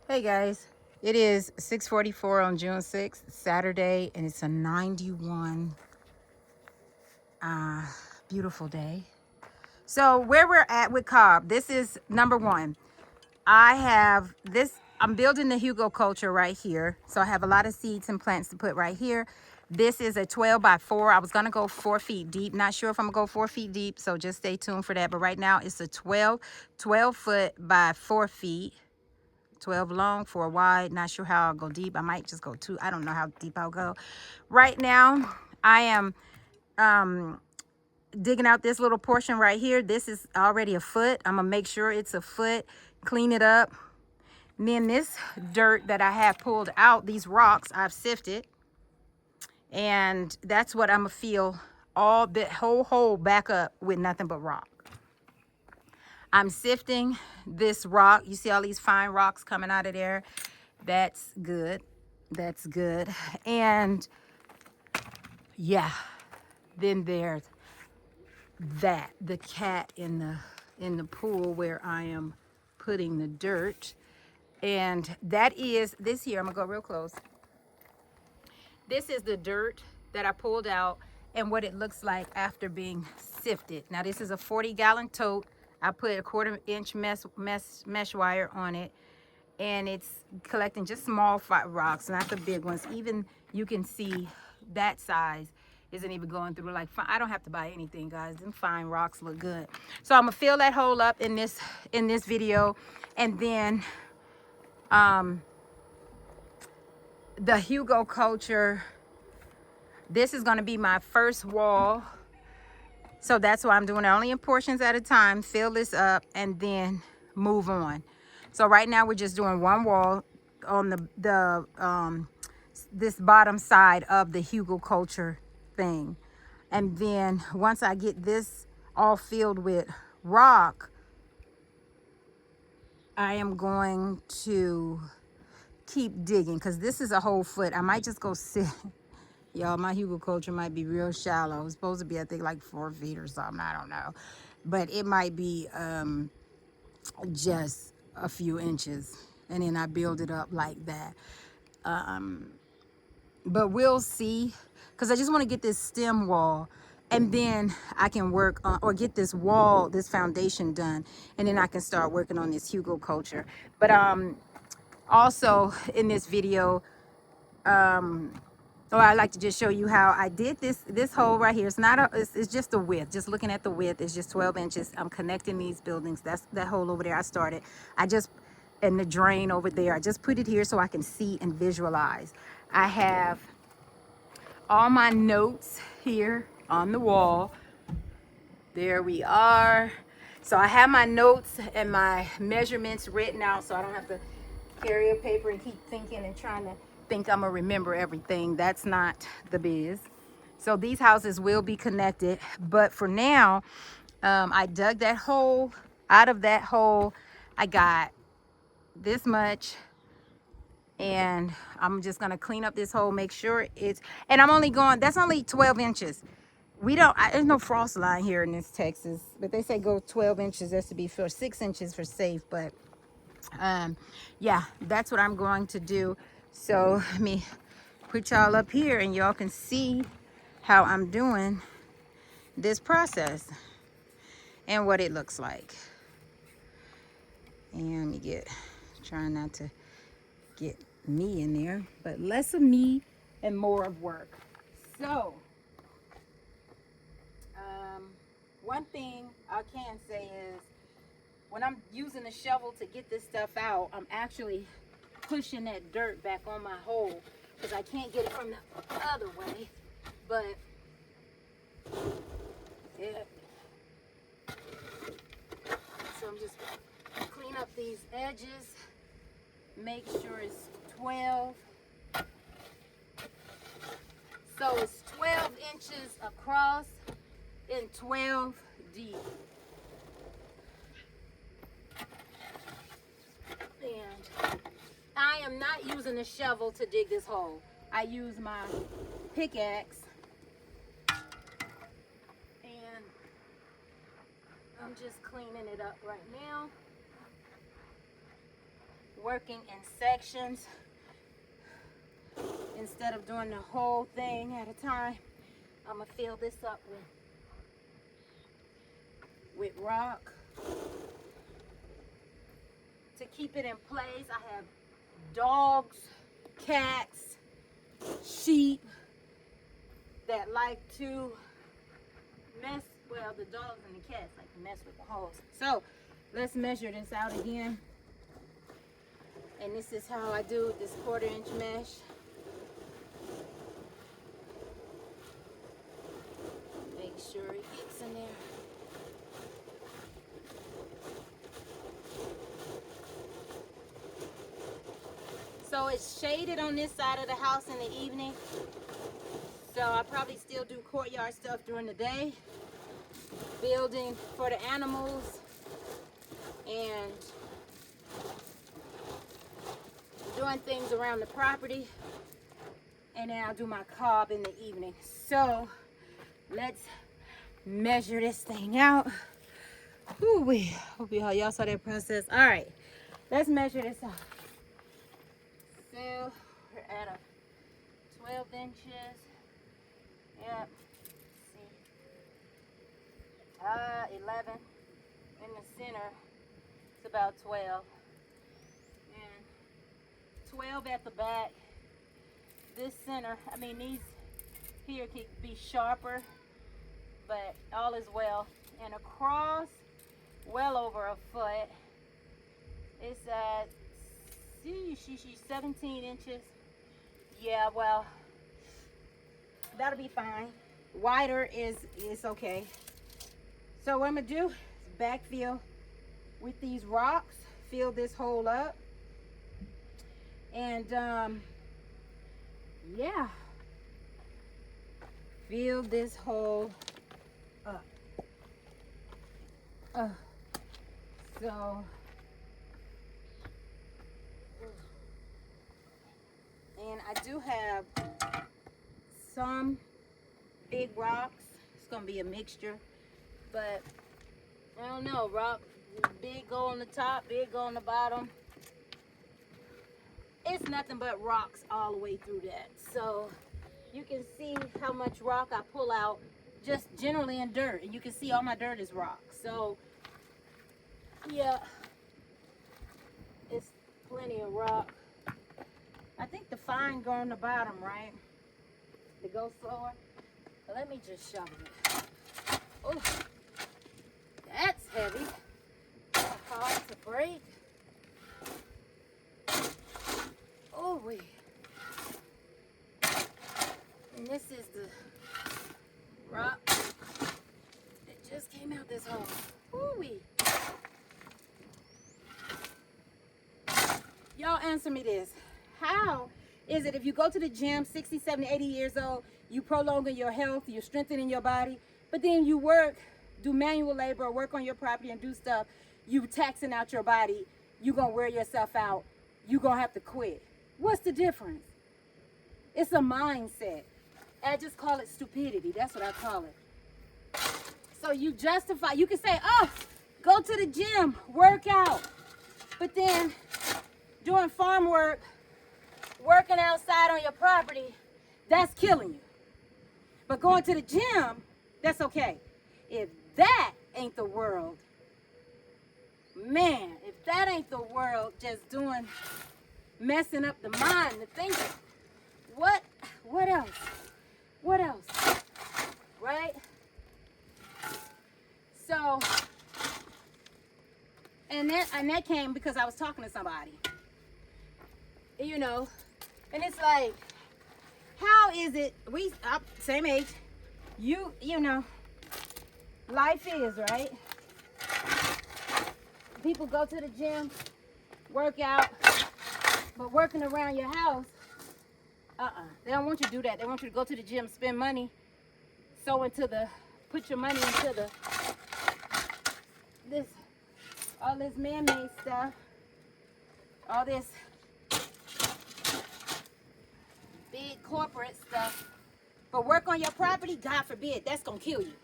Hey guys, it is 6:44 on June 6th, Saturday, and it's a 91 beautiful day. So where we're at with Cobb, this is number one. I have this, I'm building the Hugo culture right here. So I have a lot of seeds and plants to put right here. This is a 12 by 4. I was gonna go 4 feet deep. Not sure if I'm gonna go 4 feet deep, so just stay tuned for that. But right now it's a 12 foot by 4 feet. 12 long, 4 wide. Not sure how I'll go deep. I might just go 2. I don't know how deep I'll go. Right now, I am digging out this little portion right here. This is already a foot. I'm going to make sure it's a foot, clean it up. And then this dirt that I have pulled out, these rocks, I've sifted. And that's what I'm going to fill all the whole hole back up with nothing but rock. I'm sifting this rock. You see all these fine rocks coming out of there. That's good. That's good. And yeah, then there's the cat in the pool where I am putting the dirt. And that is this here. I'm gonna go real close. This is the dirt that I pulled out and what it looks like after being sifted. Now this is a 40-gallon tote. I put a 1/4-inch mesh wire on it, and it's collecting just small rocks, not the big ones. Even you can see that size isn't even going through. Like, I don't have to buy anything, guys. Them fine rocks look good. So I'm gonna fill that hole up in this video, and then the Hugo culture. This is gonna be my first wall. So that's why I'm doing it only in portions at a time. Fill this up and then move on. So right now we're just doing one wall on this bottom side of the Hugo culture thing. And then once I get this all filled with rock, I am going to keep digging because this is a whole foot. I might just go sit. Y'all, my Hugo culture might be real shallow. It's supposed to be, I think, like 4 feet or something. I don't know. But it might be just a few inches. And then I build it up like that. But we'll see. Because I just want to get this stem wall. And then I can work on, or get this wall, this foundation done. And then I can start working on this Hugo culture. But also in this video, oh, I like to just show you how I did this hole right here. It's not a, it's just the width. Just looking at the width, it's just 12 inches. I'm connecting these buildings. That's that hole over there I started. And the drain over there, I just put it here so I can see and visualize. I have all my notes here on the wall. There we are. So I have my notes and my measurements written out so I don't have to carry a paper and keep thinking and trying to think I'm gonna remember everything. That's not the biz. So these houses will be connected, but for now, I dug that hole. Out of that hole, I got this much, and I'm just gonna clean up this hole, make sure it's, and I'm only going, that's only 12 inches. We don't, there's no frost line here in this Texas, but they say go 12 inches just to be for 6 inches for safe. But yeah, that's what I'm going to do. So let me put y'all up here and y'all can see how I'm doing this process and what it looks like. And let me trying not to get me in there, but less of me and more of work. So one thing I can say is when I'm using the shovel to get this stuff out, I'm actually pushing that dirt back on my hole because I can't get it from the other way. But yeah, so I'm just gonna clean up these edges, make sure it's 12. So it's 12 inches across and 12 deep. And I am not using a shovel to dig this hole. I use my pickaxe, and I'm just cleaning it up right now. working in sections instead of doing the whole thing at a time. I'm gonna fill this up with rock to keep it in place. I have dogs, cats, sheep that like to mess, well, the dogs and the cats like to mess with the holes. So let's measure this out again. And this is how I do this 1/4 inch mesh. Make sure it gets in there. So it's shaded on this side of the house in the evening. So I probably still do courtyard stuff during the day. Building for the animals and doing things around the property. And then I'll do my cob in the evening. So let's measure this thing out. Ooh-wee. Hope y'all saw that process. All right, let's measure this out. So we're at a 12 inches. Yep. See. 11 in the center. It's about 12. And 12 at the back. This center, I mean, these here can be sharper, but all is well. And across, well over a foot. It's at 17 inches. Yeah, well, that'll be fine. Wider is okay. So what I'm gonna do is backfill with these rocks, fill this hole up, and yeah, fill this hole up. So, and I do have some big rocks. It's gonna be a mixture, but I don't know, rock, big go on the top, big go on the bottom. It's nothing but rocks all the way through that. So you can see how much rock I pull out just generally in dirt, and you can see all my dirt is rock. So yeah, it's plenty of rock. I think the fine go on the bottom, right? To go slower. But let me just shovel it. Oh, that's heavy. Hard to break. Oh, wait. And this is the rock that just came out this hole. Ooh-wee. Y'all answer me this. How is it if you go to the gym 60, 70, 80 years old, you prolonging your health, you're strengthening your body, but then you work, do manual labor, or work on your property and do stuff, you taxing out your body, you're going to wear yourself out, you're going to have to quit. What's the difference? It's a mindset. I just call it stupidity. That's what I call it. So you justify, you can say, oh, go to the gym, work out. But then doing farm work, working outside on your property, that's killing you. But going to the gym, that's okay. If that ain't the world, man, if that ain't the world just doing, messing up the mind, the thinking, what else? What else? Right? So, and that came because I was talking to somebody, you know, and it's like, how is it, same age, you know, life is, right? People go to the gym, work out, but working around your house, they don't want you to do that. They want you to go to the gym, spend money, put your money into all this man-made stuff, all this big corporate stuff. But work on your property, God forbid, that's gonna kill you.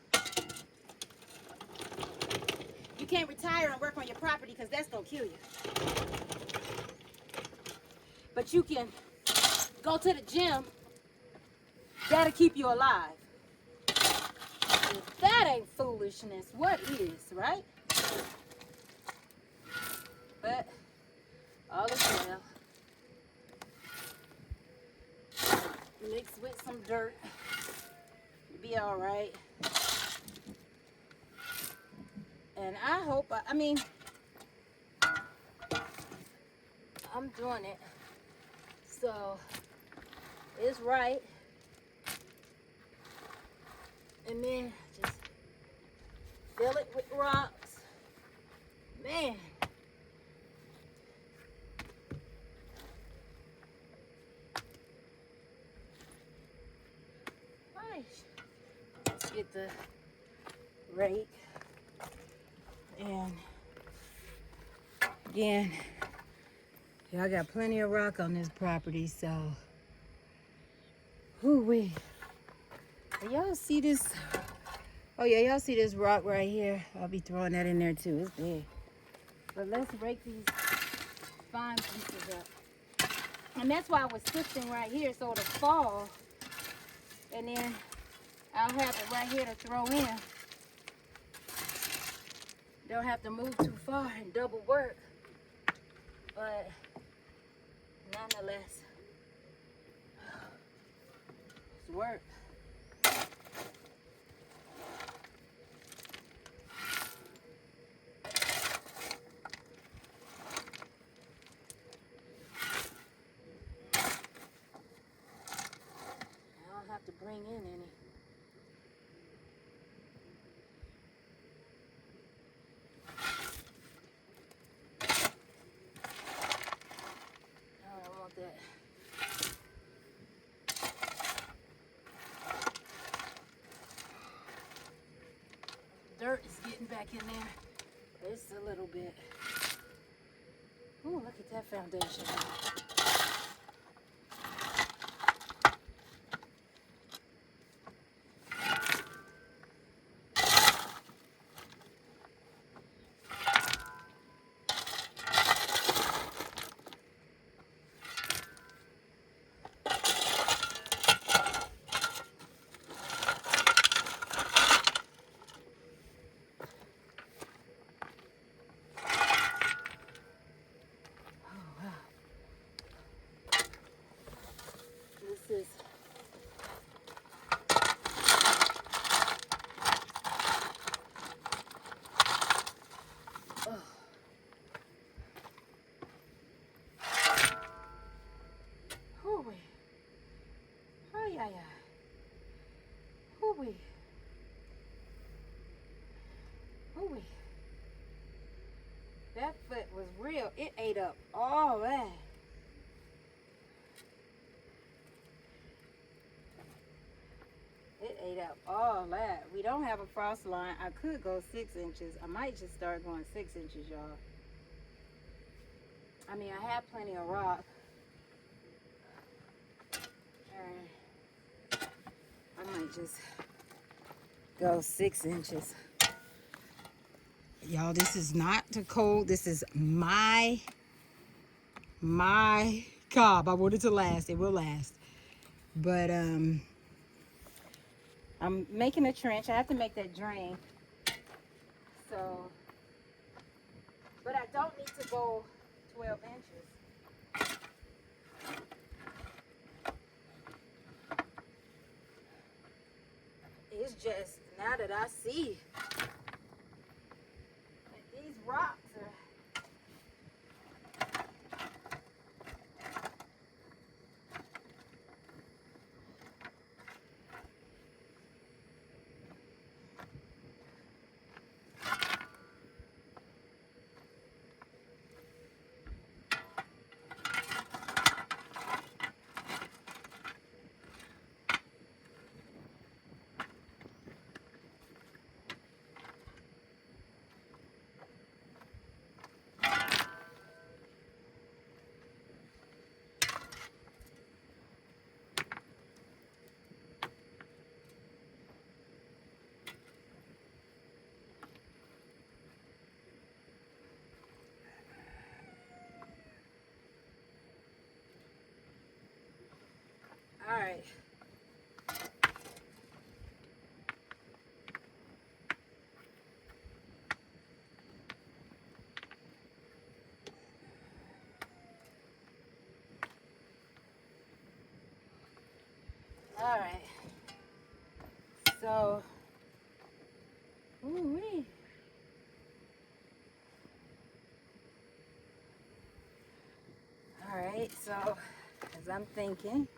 You can't retire and work on your property because that's gonna kill you. but you can go to the gym. That'll keep you alive. If that ain't foolishness, what is, right? But all is well. Mixed with some dirt, you'll be all right. And I hope, I mean, I'm doing it, so it's right. And then just fill it with rocks. Man. Let's get the rake. And again, y'all got plenty of rock on this property, so whoo-wee. Y'all see this? Oh yeah, y'all see this rock right here? I'll be throwing that in there too. It's big. But let's rake these fine pieces up. And that's why I was sifting right here, so it'll fall. And then I'll have it right here to throw in. Don't have to move too far and double work. But nonetheless, it's work. I don't have to bring in any. I don't want that. Dirt is getting back in there. Just a little bit. Ooh, look at that foundation. This is hoo-wee. Oh yeah, yeah. Hoo-wee. Hoo-wee. That foot was real. It ate up all that. It ate up all that. We don't have a frost line. I could go 6 inches. I might just start going 6 inches, y'all. I mean, I have plenty of rock. And I might just go 6 inches. Y'all, this is not too cold. This is my cob. I want it to last. It will last. But I'm making a trench. I have to make that drain. So, but I don't need to go 12 inches. It's just now that I see that these rocks are All right. All right. So, ooh-wee. All right. So, as I'm thinking,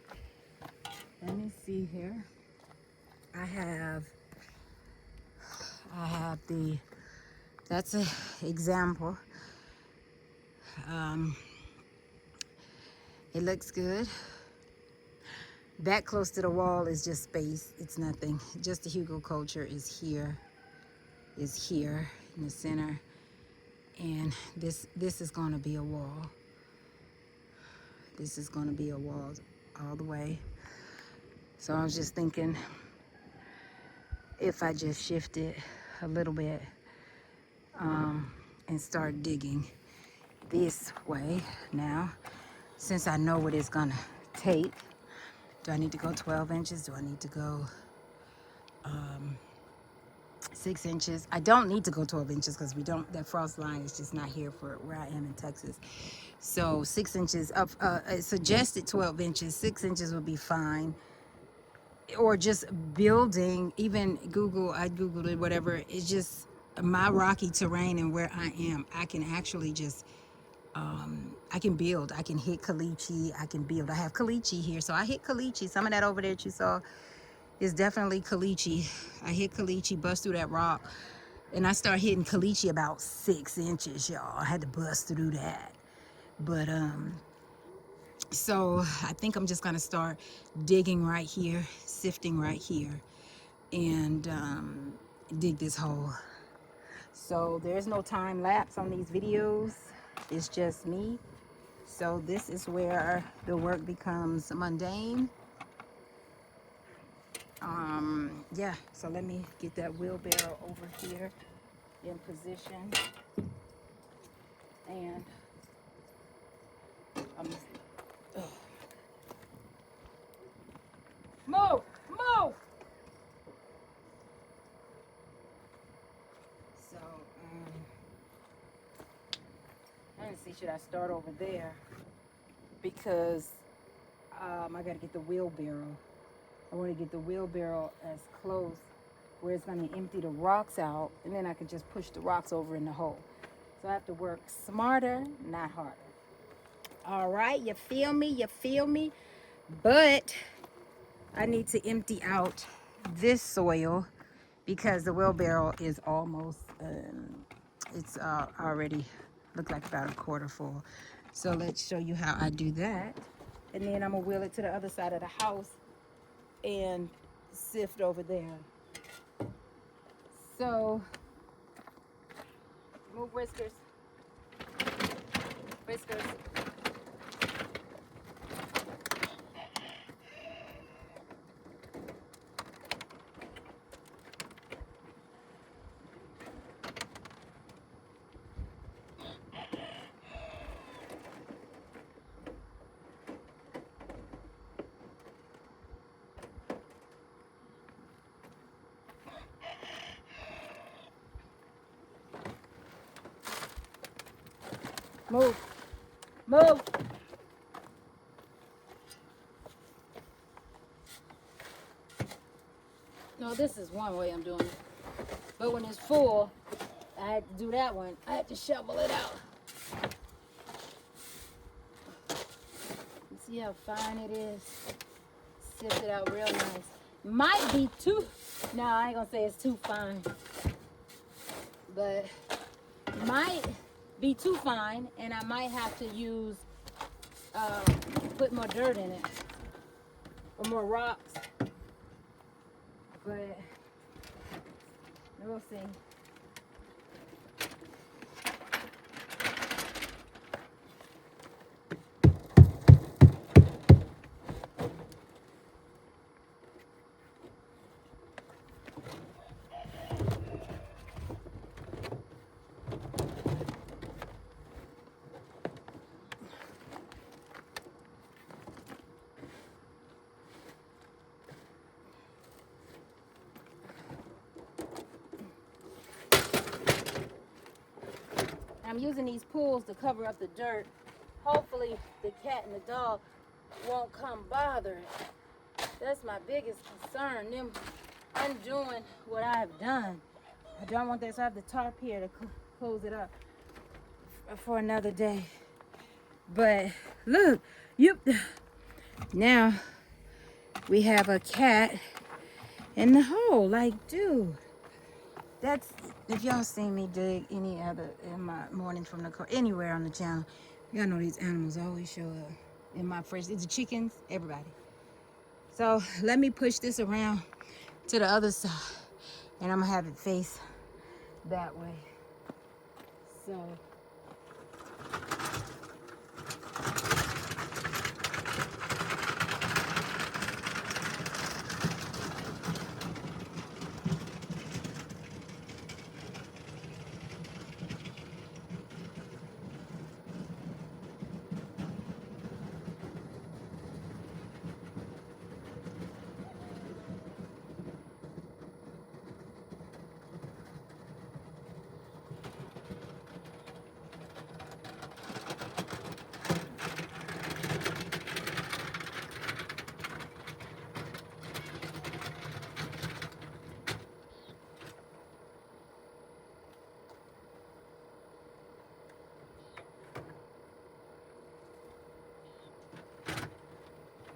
let me see here. I have the, that's an example. It looks good. That close to the wall is just space. It's nothing. Just the Hugo culture is here in the center. And this is going to be a wall. This is going to be a wall all the way. So I was just thinking if I just shift it a little bit and start digging this way now, since I know what it's going to take. Do I need to go 12 inches? Do I need to go 6 inches? I don't need to go 12 inches because that frost line is just not here for where I am in Texas. So 6 inches up, suggested 12 inches, 6 inches would be fine. Or just building, even I Googled it, whatever. It's just my rocky terrain and where I am. I can actually just, I can build. I can hit caliche. I can build. I have caliche here. So I hit caliche. Some of that over there that you saw is definitely caliche. I hit caliche, bust through that rock. And I start hitting caliche about 6 inches, y'all. I had to bust through that. But, so I think I'm just gonna start digging right here, sifting right here, and dig this hole. So there's no time lapse on these videos. It's just me. So this is where the work becomes mundane. Yeah, so let me get that wheelbarrow over here in position. And I'm just, move! So, I didn't see, should I start over there? Because I gotta get the wheelbarrow. I want to get the wheelbarrow as close where it's going to empty the rocks out, and then I can just push the rocks over in the hole. So I have to work smarter, not harder. All right, you feel me? But I need to empty out this soil because the wheelbarrow is almost, it's already looked like about a quarter full. So let's show you how I do that. And then I'm going to wheel it to the other side of the house and sift over there. So, move whiskers. Move. No, this is one way I'm doing it. But when it's full, I had to do that one. I had to shovel it out. You see how fine it is? Sift it out real nice. Might be too, no, I ain't gonna say it's too fine. But might be too fine, and I might have to use, put more dirt in it. Or more rocks. But we'll see. I'm using these pools to cover up the dirt. Hopefully the cat and the dog won't come bother it. That's my biggest concern, them undoing what I've done. I don't want this. I have the tarp here to close it up for another day. But look, now we have a cat in the hole. Like, dude, that's, if y'all seen me dig any other in my mornings from the car, anywhere on the channel, y'all know these animals always show up in my fridge. It's the chickens, everybody. So let me push this around to the other side, and I'm gonna have it face that way. So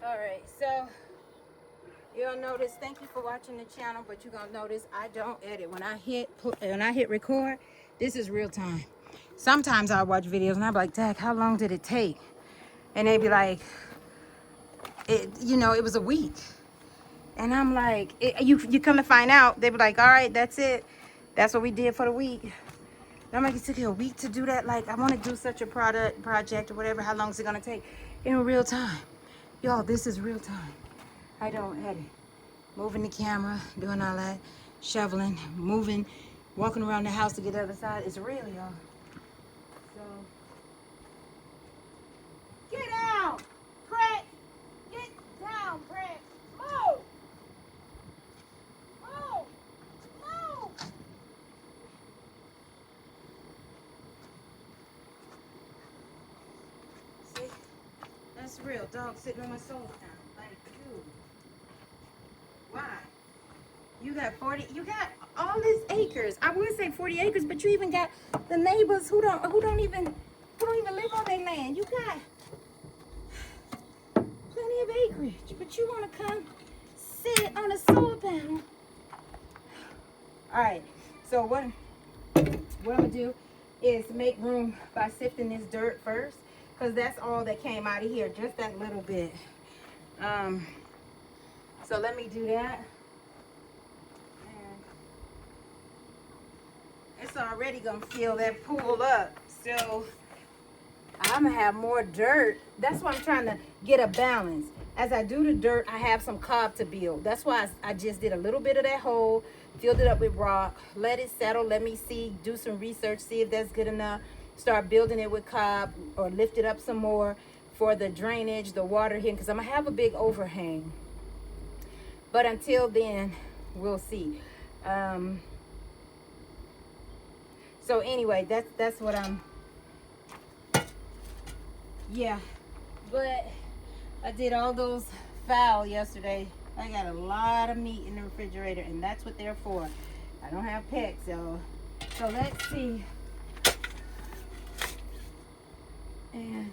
all right, so you'll notice, thank you for watching the channel, but you're gonna notice I don't edit. When I hit record, this is real time. Sometimes I'll watch videos and I'm like, Dad, how long did it take? And they'd be like, it was a week. And I'm like, you come to find out, they be like, all right, that's it. That's what we did for the week. And I'm like, it took you a week to do that? Like, I want to do such a project or whatever. How long is it gonna take? In real time. Y'all, this is real time. I don't edit. Moving the camera, doing all that, shoveling, moving, walking around the house to get to the other side. It's real, y'all. So, get out, Brett. Get down, Brett. Move. Move. Move. See, that's real. Dog sitting on my sofa now. Like, dude. Why? You got you got all these acres. I would say 40 acres, but you even got the neighbors who don't even live on their land. You got plenty of acreage, but you want to come sit on a solar panel. All right, so what I'm gonna do is make room by sifting this dirt first, because that's all that came out of here, just that little bit. So let me do that. And it's already gonna fill that pool up. So I'm gonna have more dirt. That's why I'm trying to get a balance. As I do the dirt, I have some cob to build. That's why I just did a little bit of that hole, filled it up with rock, let it settle, let me see, do some research, see if that's good enough. Start building it with cob or lift it up some more for the drainage, the water here, because I'm gonna have a big overhang. But until then, we'll see. So anyway, that's what I'm, yeah. But I did all those fowl yesterday. I got a lot of meat in the refrigerator, and that's what they're for. I don't have pets, so let's see. And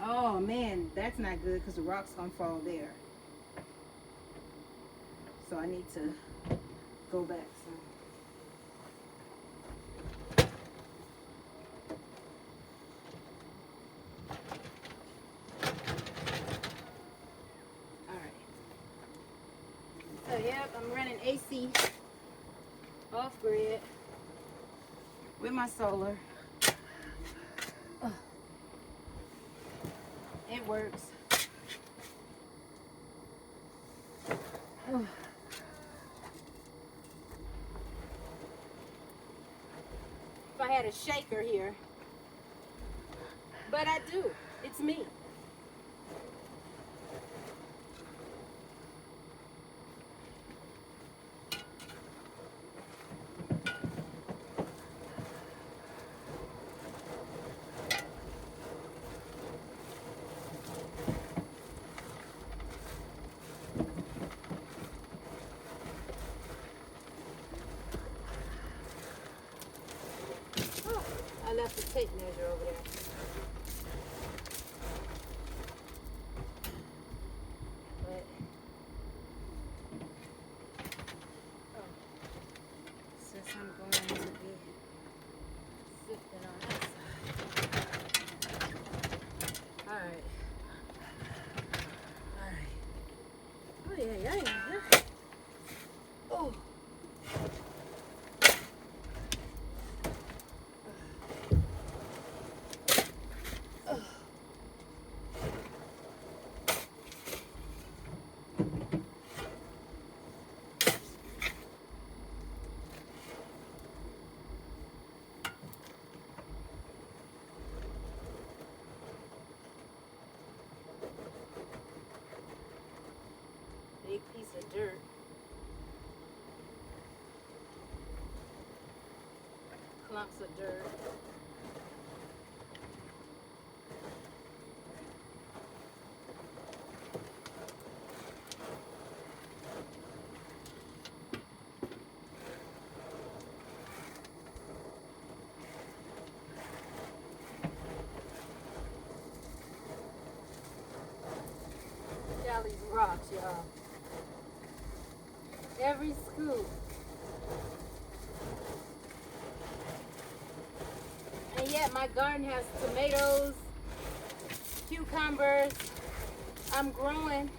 oh man, that's not good because the rock's gonna fall there. So I need to go back some. So yep, I'm running AC off grid with my solar. It works. If I had a shaker here, but I do. It's me. got the tape measure over there. But since I'm going to be sifting on that side. Alright. Alright. Oh yeah, yeah, yeah. Oh. Big piece of dirt. Clumps of dirt. Look at all these rocks, y'all. Every scoop. And yet my garden has tomatoes, cucumbers. I'm growing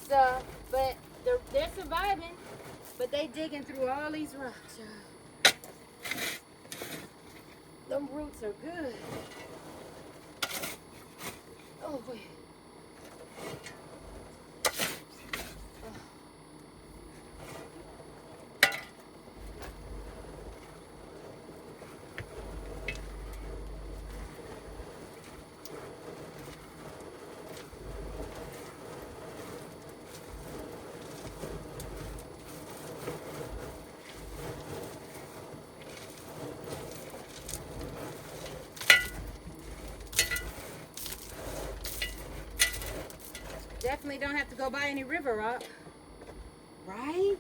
stuff, but they're surviving. But they digging through all these rocks, y'all. Them roots are good. Oh, wait. Definitely don't have to go buy any river rock, right?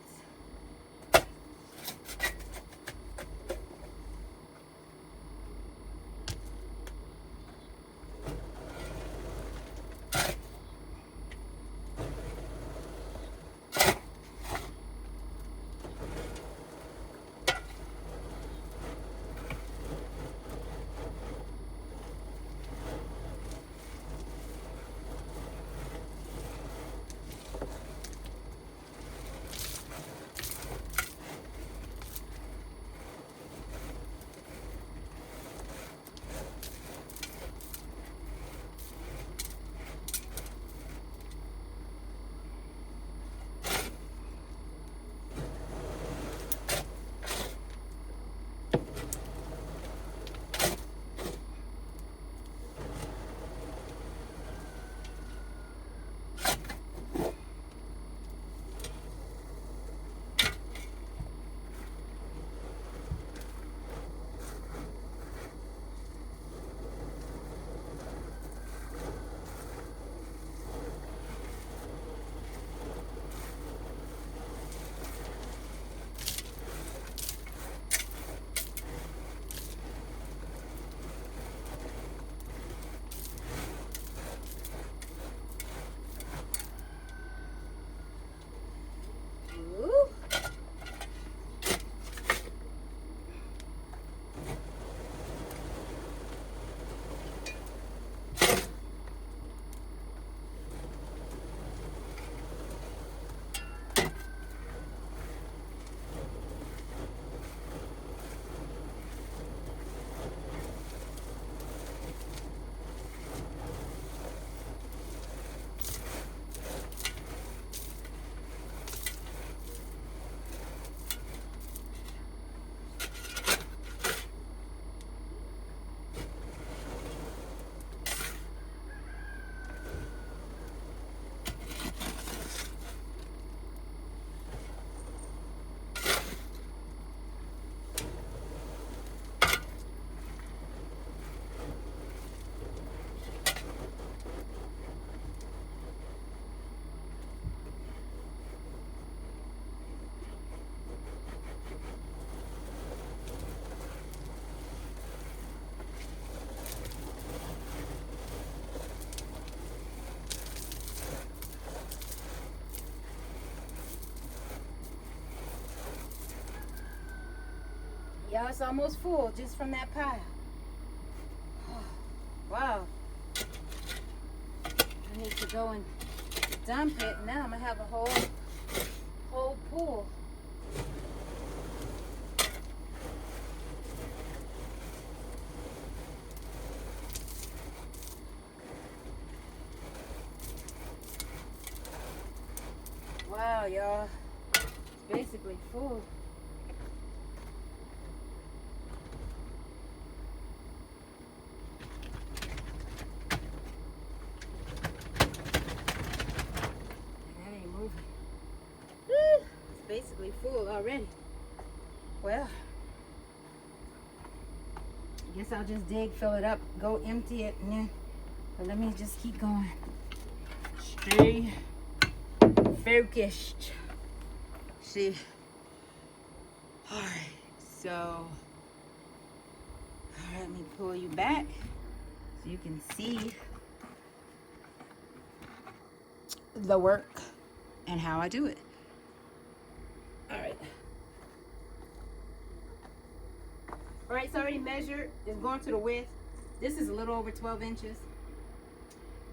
Y'all, it's almost full just from that pile. Wow. I need to go and dump it. Now I'm gonna have a whole pool. Wow, y'all. It's basically full. It's basically full already. Well, I guess I'll just dig, fill it up, go empty it, and then, but let me just keep going. Stay focused. See. Alright, so, alright, let me pull you back so you can see the work and how I do it. Alright. Alright, it's already measured. It's going to the width. This is a little over 12 inches.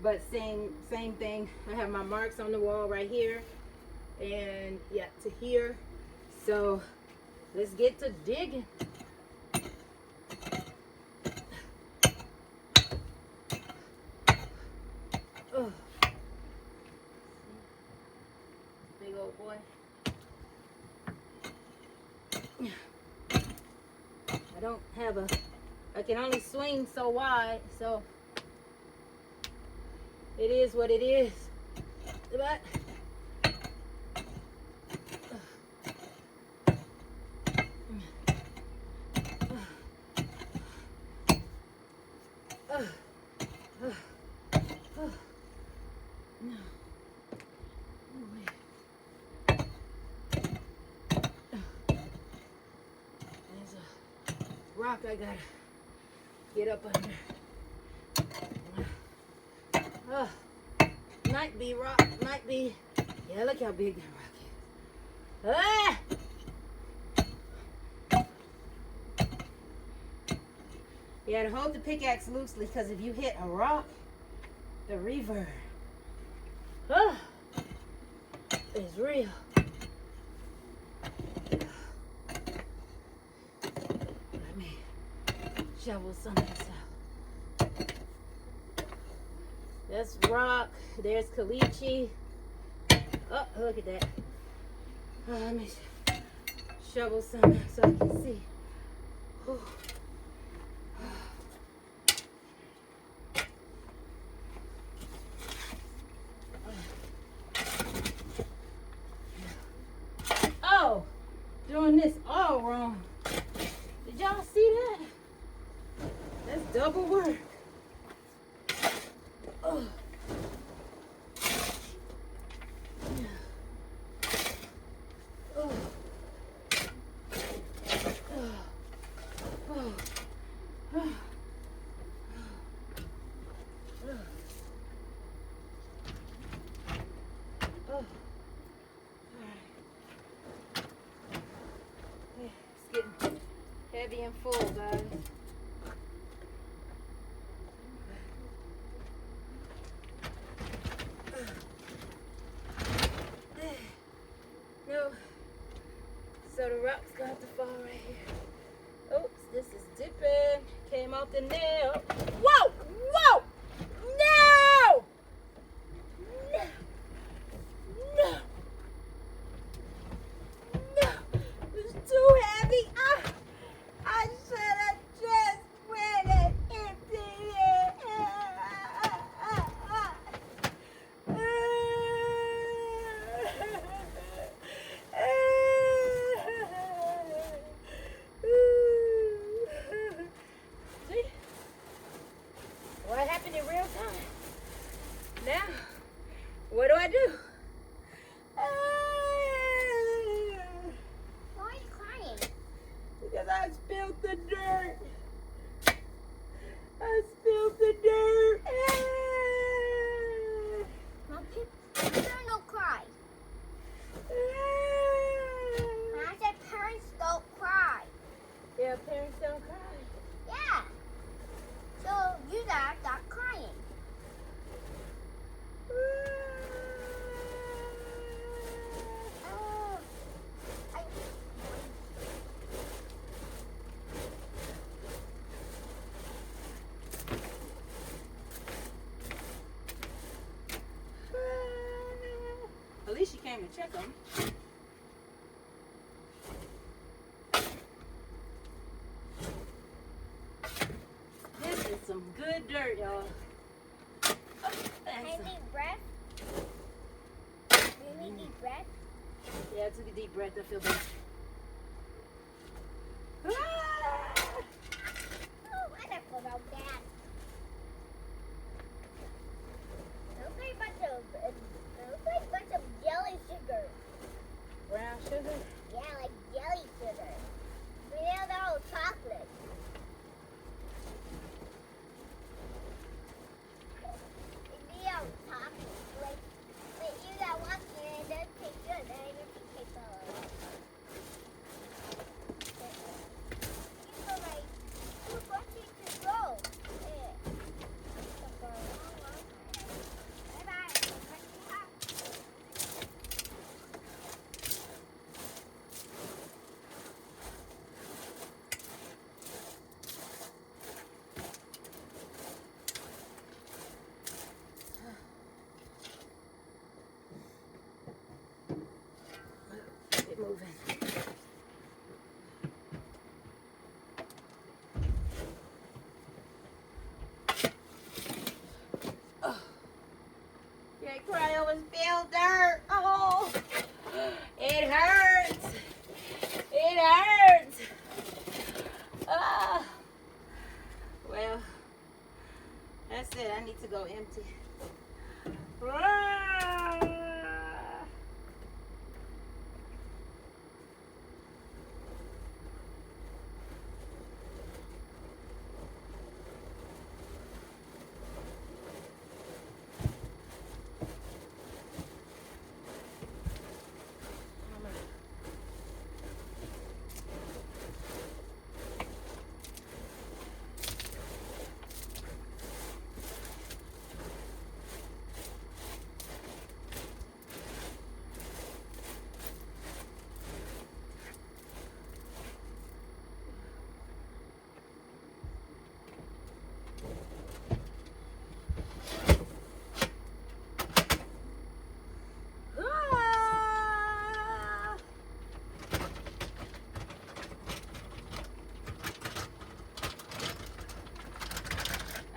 But same thing. I have my marks on the wall right here. And yeah, to here. So let's get to digging. Oh. Big old boy. I don't have I can only swing so wide, so it is what it is. But rock I gotta get up under. Might be rock, might be. Yeah, look how big that rock is. Ah! You gotta hold the pickaxe loosely because if you hit a rock, the reverb is real. Shovel some of this out. That's rock. There's caliche. Oh, look at that. Let me shovel some out so I can see. Whew. Oh, doing this all wrong. Did y'all see that? That's double work. Oh. Oh. Oh. Oh. Oh. It's getting heavy and full, guys. No. So the rock's gonna have to fall right here. Oops, this is dipping. Came out the nail. Whoa! Whoa! No! No! No! No! It's too heavy. I should have just went and emptied it. See? came to check them. This is some good dirt, y'all. Oh, I need breath. You need deep breath? Yeah, I took a deep breath. I feel better. Ah! Oh, wonderful, no bad. Looks like a bunch of jelly sugar. Brown sugar? Yeah, like jelly sugar. We know they're all chocolate. They are chocolate. Like you got one and it does taste good. And it doesn't taste all. You go like, who's watching to go? Get moving. Oh. You ain't cry over spilled dirt. Oh, it hurts. It hurts. Ah. Well, that's it. I need to go empty. Ah.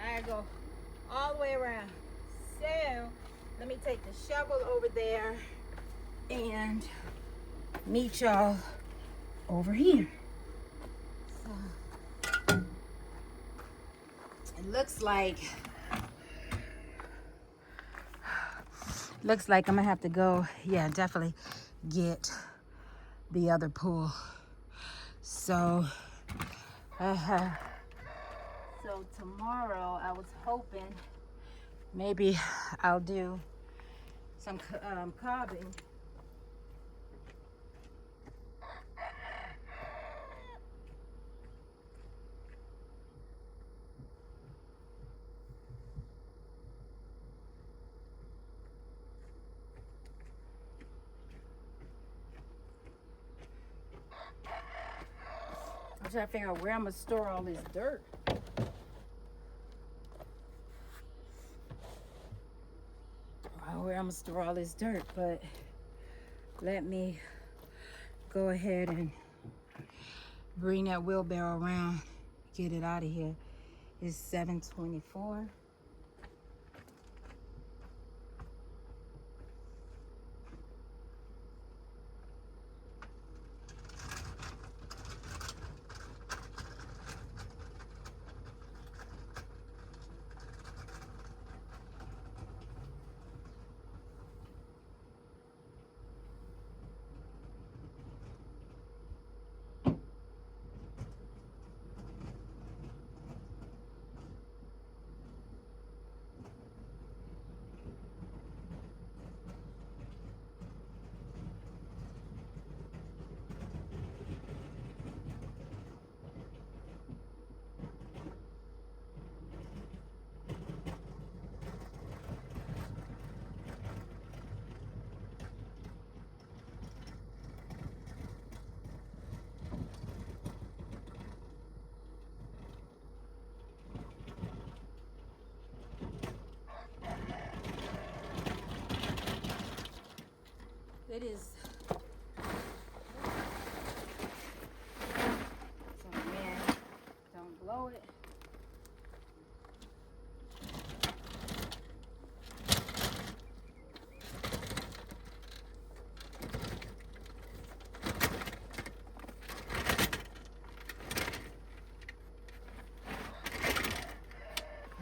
I go all the way around. So let me take the shovel over there and meet y'all over here. So it looks like I'm gonna have to go, yeah, definitely get the other pool. So so tomorrow I was hoping maybe I'll do some cobbing. I'm trying to figure out where I'm gonna store all this dirt. Where I'm gonna store all this dirt, but let me go ahead and bring that wheelbarrow around, get it out of here. It's 7:24.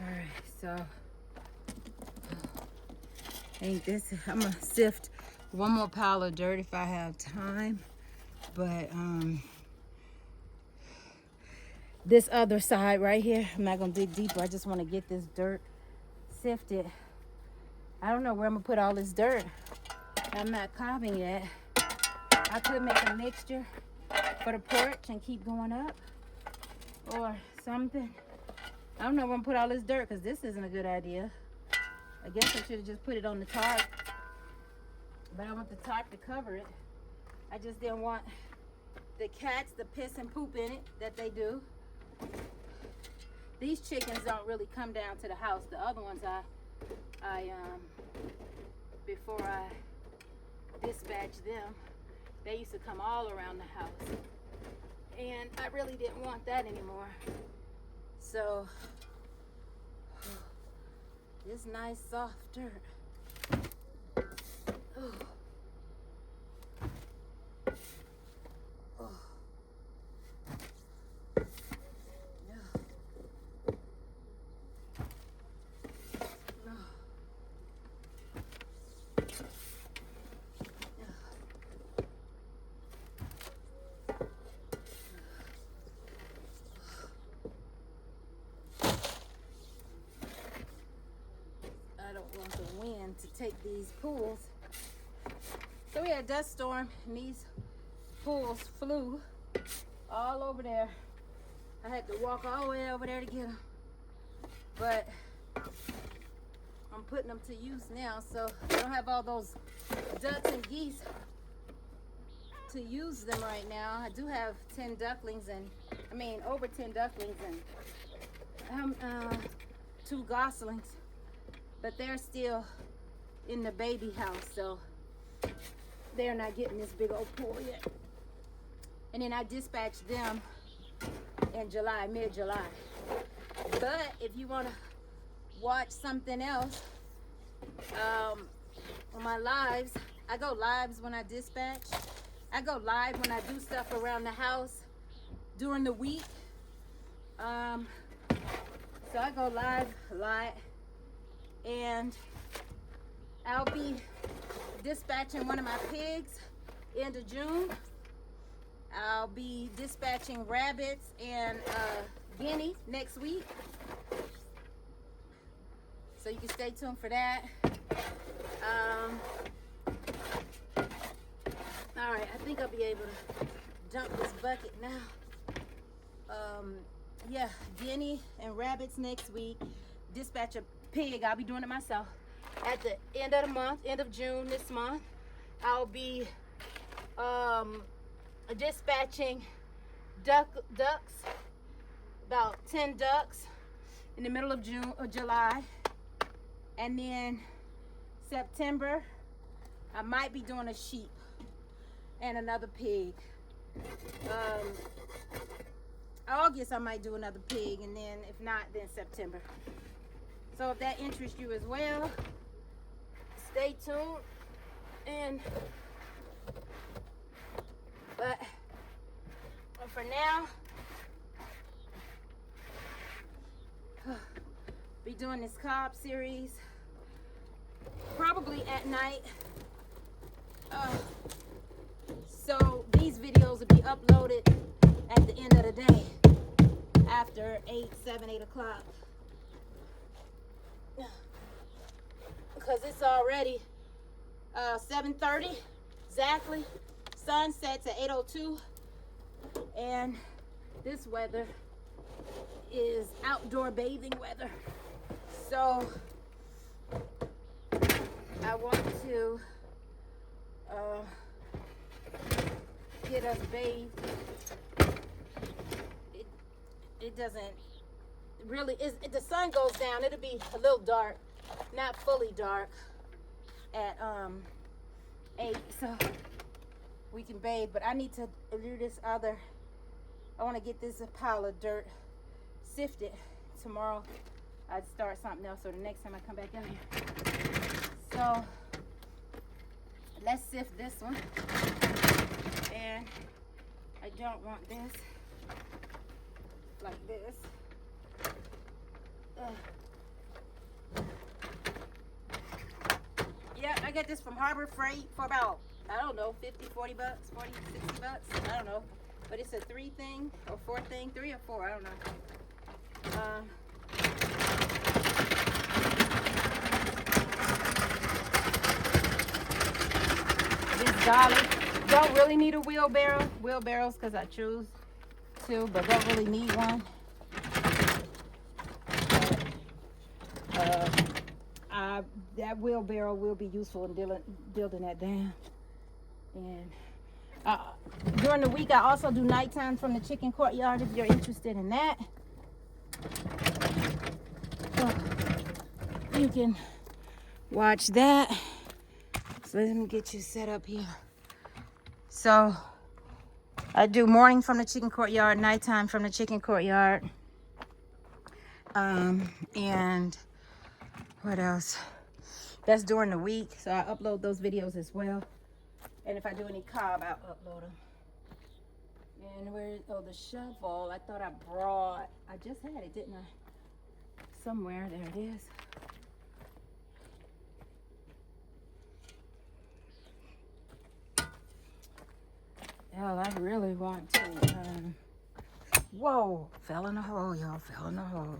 Alright, so ain't this, I'm gonna sift one more pile of dirt if I have time. But this other side right here, I'm not gonna dig deeper. I just want to get this dirt sifted. I don't know where I'm gonna put all this dirt. I'm not cobbing yet. I could make a mixture for the porch and keep going up or something. I don't know where I'm gonna put all this dirt because this isn't a good idea. I guess I should have just put it on the tarp, but I want the tarp to cover it. I just didn't want the cats to piss and poop in it that they do. These chickens don't really come down to the house. The other ones before I dispatch them, they used to come all around the house. And I really didn't want that anymore. So this nice soft dirt. Oh. Oh. I don't want the wind to take these pools. So we had a dust storm and these pools flew all over there. I had to walk all the way over there to get them. But I'm putting them to use now, so I don't have all those ducks and geese to use them right now. I do have 10 ducklings and, over 10 ducklings and 2 goslings. But they're still in the baby house, so they're not getting this big old pool yet. And then I dispatched them in July, mid-July. But if you want to watch something else, on my lives, I go lives when I dispatch. I go live when I do stuff around the house during the week. So I go live a lot. And I'll be dispatching one of my pigs end of June. I'll be dispatching rabbits and guinea next week. So you can stay tuned for that. All right, I think I'll be able to dump this bucket now. Yeah, guinea and rabbits next week. Dispatch a pig. I'll be doing it myself. At the end of the month, end of June this month, I'll be dispatching ducks, about 10 ducks in the middle of June or July. And then September, I might be doing a sheep and another pig. August, I might do another pig, and then if not, then September. So if that interests you as well, stay tuned. But for now, be doing this Cob series probably at night. So these videos will be uploaded at the end of the day after 8 o'clock. Because it's already 7:30 exactly. Sun sets at 8:02, and this weather is outdoor bathing weather. So I want to get us bathed. It doesn't really, if the sun goes down, it'll be a little dark, not fully dark at 8, so we can bathe. But I need to do this other, I want to get this pile of dirt sifted. Tomorrow I'd start something else, so the next time I come back out here. So let's sift this one. And I don't want this. like this. get this from Harbor Freight for about, I don't know, 50, 40 bucks, 40, 60 bucks. I don't know. But it's a 3 thing or 4 thing, 3 or 4, I don't know. This dolly. Don't really need a wheelbarrow. Wheelbarrows because I choose to, but don't really need one. That wheelbarrow will be useful in building that dam. And during the week, I also do nighttime from the chicken courtyard if you're interested in that. You can watch that. So let me get you set up here. So I do morning from the chicken courtyard, nighttime from the chicken courtyard. And what else? That's during the week, so I upload those videos as well. And if I do any cob, I'll upload them. And where, oh, the shovel, I thought I brought, I just had it, didn't I? Somewhere, there it is. Hell, I really want to, whoa, fell in a hole, y'all, fell in a hole.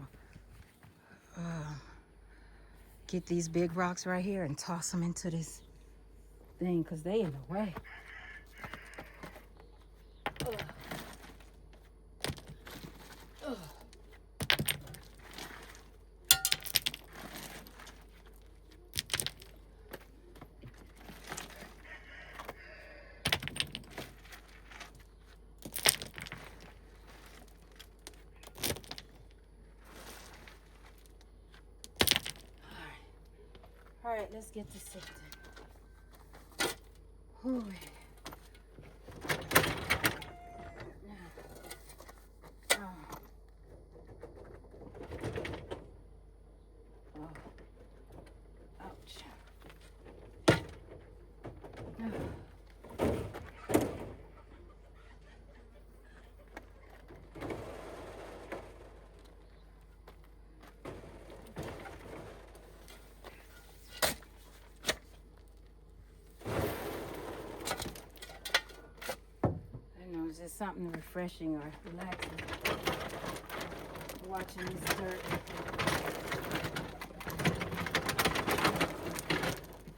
Get these big rocks right here and toss them into this thing because they in the way. All right, let's get this sifted. Whew. Ouch. It's just something refreshing or relaxing watching this dirt.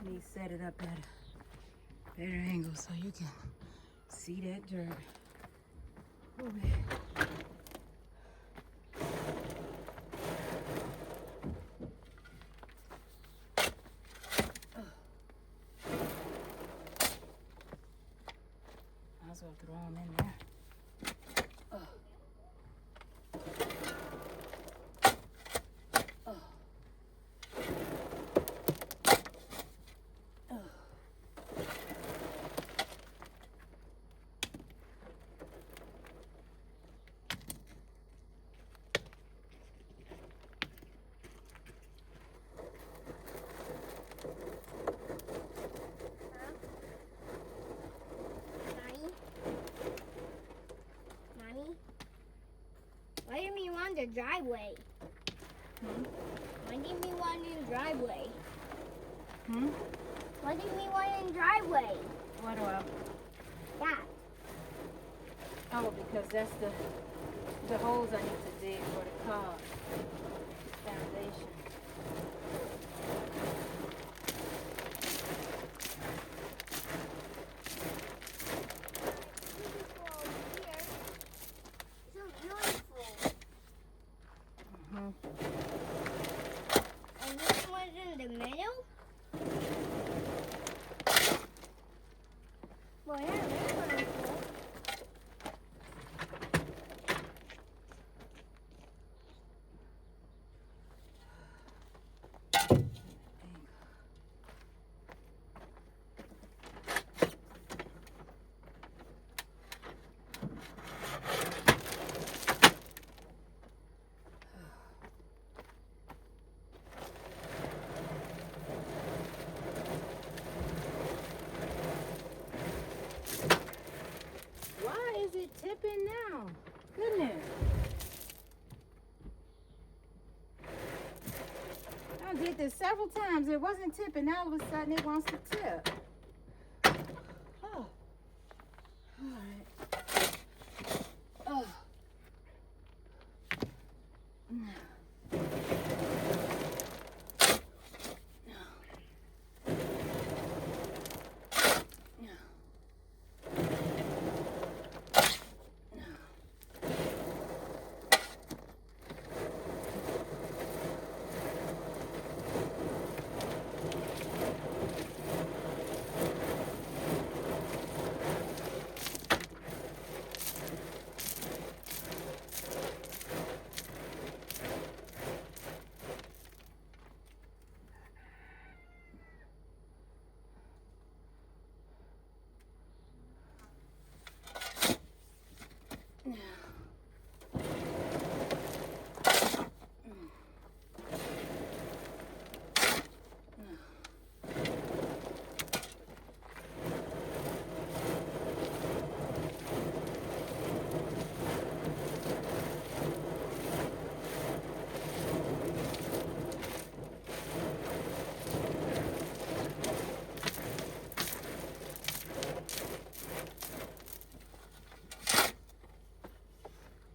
Let me set it up at a better angle so you can see that dirt. Oh, man. Might as well throw them in there. Why didn't we want the driveway? Why didn't we want in the driveway? Why didn't we want in the driveway? What do I? That. Oh, because that's the holes I need to dig for the cob foundation. And this one's in the middle? Well, yeah, this one's cool. done did this several times. It wasn't tipping. Now all of a sudden it wants to tip. Oh. All right. Oh. No.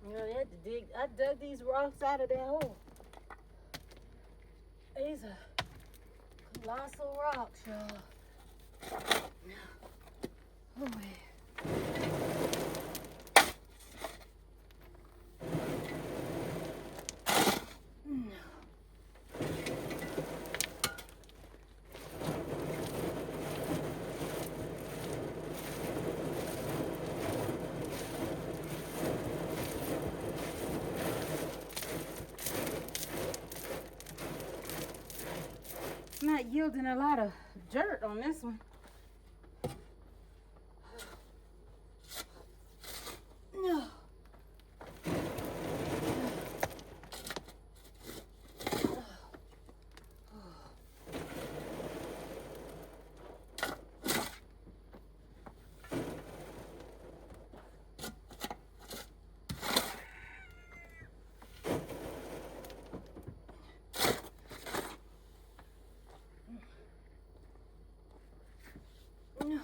You know, they had to dig. I dug these rocks out of that hole. These are colossal rocks, y'all. Oh, man. Not yielding a lot of dirt on this one. No. No.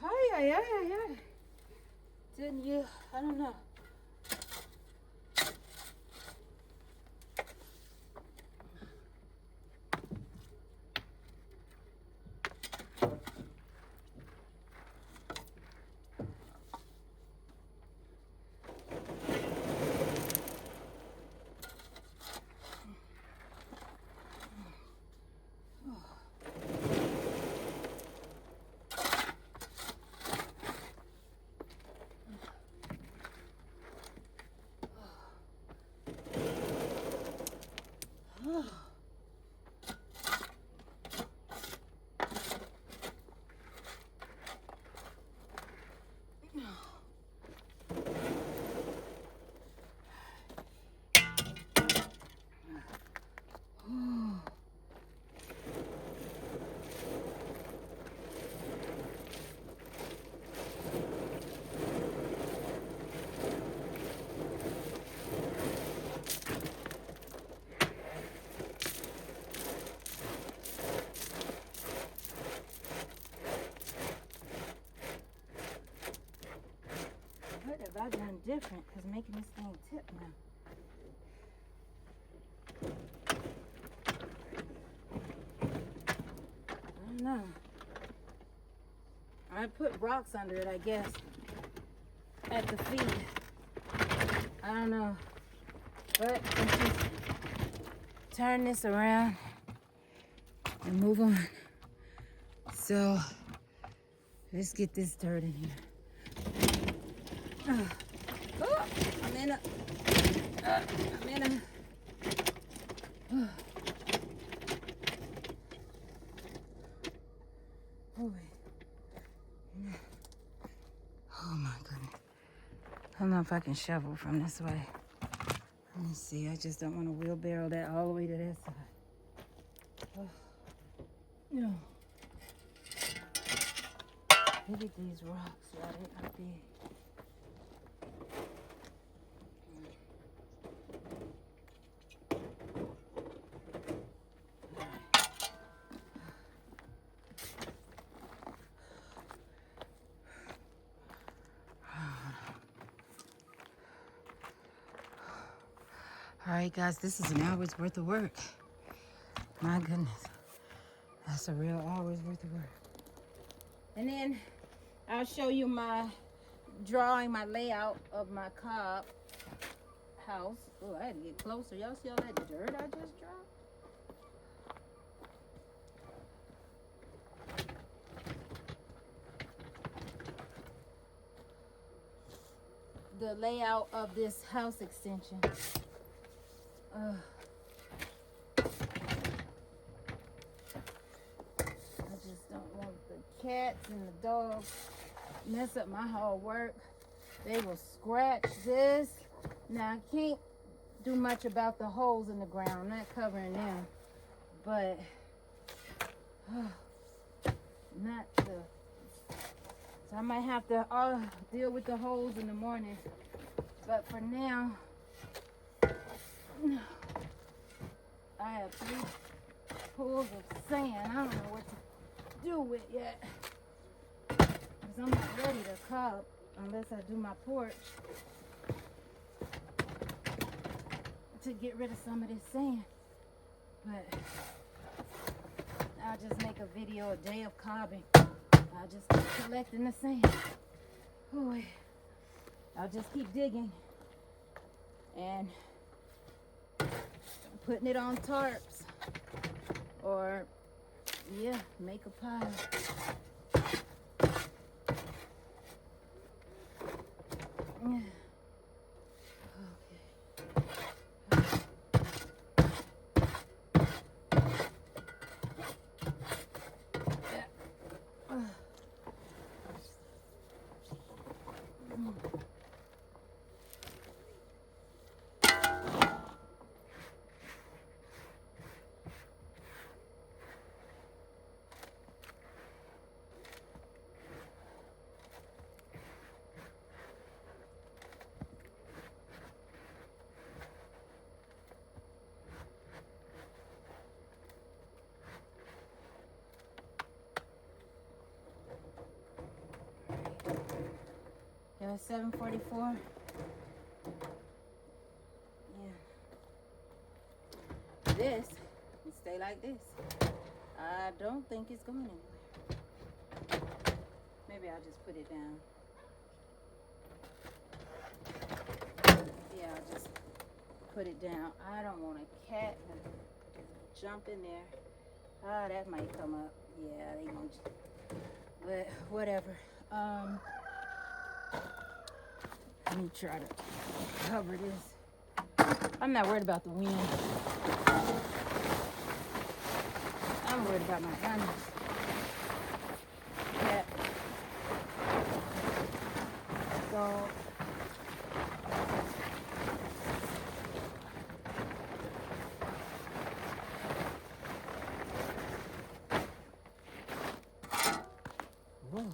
Ay. Didn't you? I don't know. What have I done different that's making this thing tip now? I don't know. I put rocks under it, I guess, at the feet. I don't know. But let's just turn this around and move on. So let's get this dirt in here. Oh, I'm in a. Oh, wait. Oh my goodness. I don't know if I can shovel from this way. Let me see. I just don't want to wheelbarrow that all the way to that side. Oh. No. Look at these rocks, y'all. They are big. All right, guys, this is an hour's worth of work. My goodness. That's a real hour's worth of work. And then I'll show you my drawing, my layout of my Cob house. Oh, I had to get closer. Y'all see all that dirt I just dropped? The layout of this house extension. I just don't want the cats and the dogs mess up my whole work. They will scratch this. Now I can't do much about the holes in the ground. I'm not covering them, but not the. So I might have to deal with the holes in the morning. But for now, I have 3 pools of sand. I don't know what to do with yet. Because I'm not ready to cob unless I do my porch to get rid of some of this sand. But I'll just make a video a day of cobbing. I'll just keep collecting the sand. Boy, I'll just keep digging and putting it on tarps or yeah, make a pile. Yeah. It was 7:44. Yeah. This will stay like this. I don't think it's going anywhere. Maybe I'll just put it down. Yeah, I'll just put it down. I don't want a cat to jump in there. Ah, that might come up. Yeah, they won't. But whatever. Let me try to cover this. I'm not worried about the wind. I'm worried about my animals. Cat, dog. Whoa.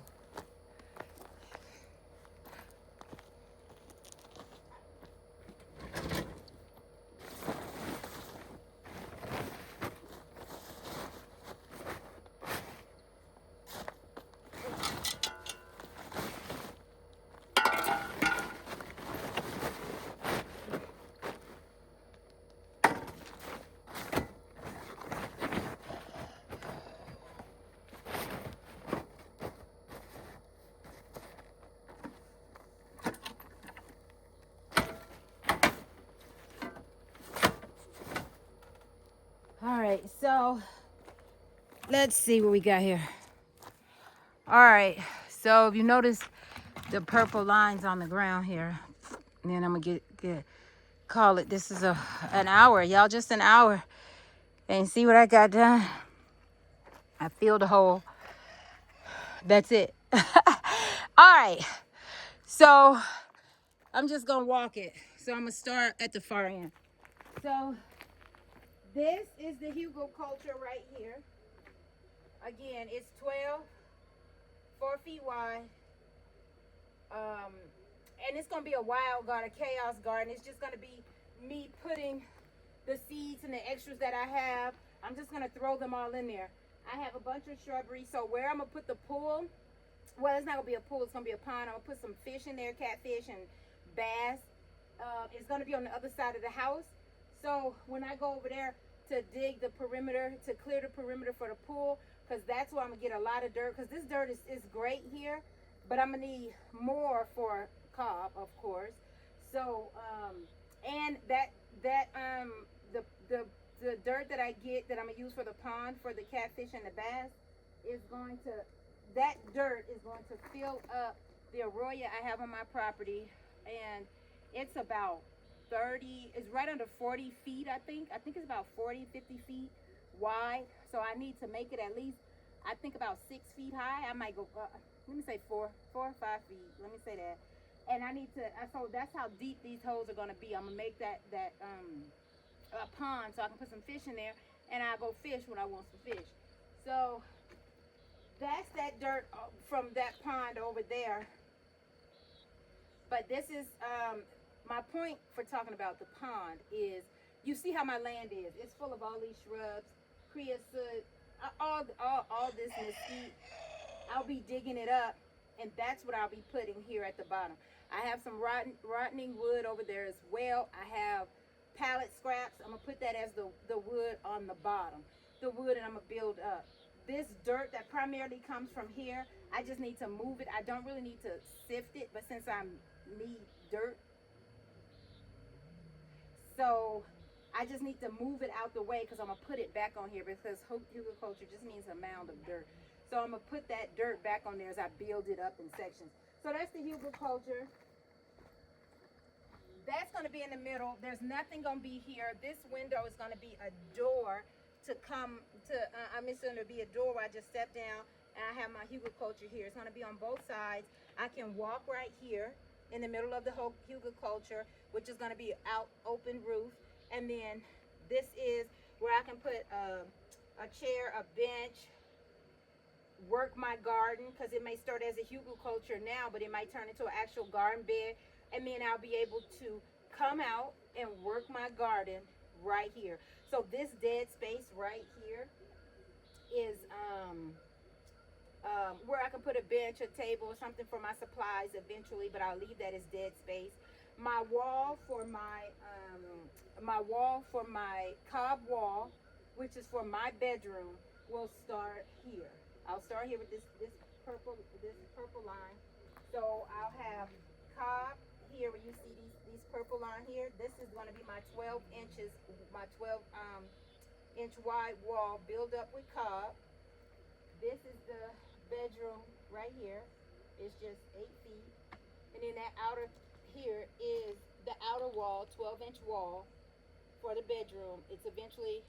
All right, so let's see what we got here. All right, so if you notice the purple lines on the ground here, and then I'm gonna call it. This is an hour, y'all, just an hour. And see what I got done? I filled a hole. That's it. All right, So I'm just gonna walk it. So I'm gonna start at the far end. So this is the Hugo culture right here. Again, it's 12, 4 feet wide. And it's gonna be a wild garden, a chaos garden. It's just gonna be me putting the seeds and the extras that I have. I'm just gonna throw them all in there. I have a bunch of shrubbery. So where I'm gonna put the pool, well, it's not gonna be a pool, it's gonna be a pond. I'm gonna put some fish in there, catfish and bass. It's gonna be on the other side of the house. So when I go over there to dig the perimeter, to clear the perimeter for the pool, because that's where I'm gonna get a lot of dirt, because this dirt is great here, but I'm gonna need more for Cob, of course. So and the the the dirt that I get that I'm gonna use for the pond for the catfish and the bass is going to, that dirt is going to fill up the arroyo I have on my property, and it's about 30, it's right under 40 feet. I think it's about 40, 50 feet wide. So I need to make it at least, I think about 6 feet high. I might go let me say 4 or 5 feet, let me say that. And I need to, so that's how deep these holes are going to be. I'm gonna make that pond so I can put some fish in there, and I'll go fish when I want some fish. So that's that dirt from that pond over there. But this is my point for talking about the pond is, you see how my land is. It's full of all these shrubs, creosote, all this mesquite. I'll be digging it up, and that's what I'll be putting here at the bottom. I have some rotting wood over there as well. I have pallet scraps. I'm gonna put that as the wood on the bottom. The wood, and I'm gonna build up. This dirt that primarily comes from here, I just need to move it. I don't really need to sift it, but since I need dirt, so I just need to move it out the way, because I'm gonna put it back on here, because hugelkultur just means a mound of dirt. So I'm gonna put that dirt back on there as I build it up in sections. So that's the hugelkultur. That's gonna be in the middle. There's nothing gonna be here. This window is gonna be a door to come to, it's gonna be a door where I just step down, and I have my hugelkultur here. It's gonna be on both sides. I can walk right here in the middle of the whole hugelkultur, which is gonna be out open roof. And then this is where I can put a chair, a bench, work my garden, because it may start as a hugelkultur now, but it might turn into an actual garden bed. And then I'll be able to come out and work my garden right here. So this dead space right here is where I can put a bench, a table, or something for my supplies eventually, but I'll leave that as dead space. My wall for my Cob wall, which is for my bedroom, will start here. I'll start here with this purple line. So I'll have Cob here, where you see these purple line here. This is going to be my 12 inches, my 12 inch wide wall built up with Cob. This is the bedroom right here. It's just 8 feet. And then that outer here is the outer wall, 12-inch wall for the bedroom. It's eventually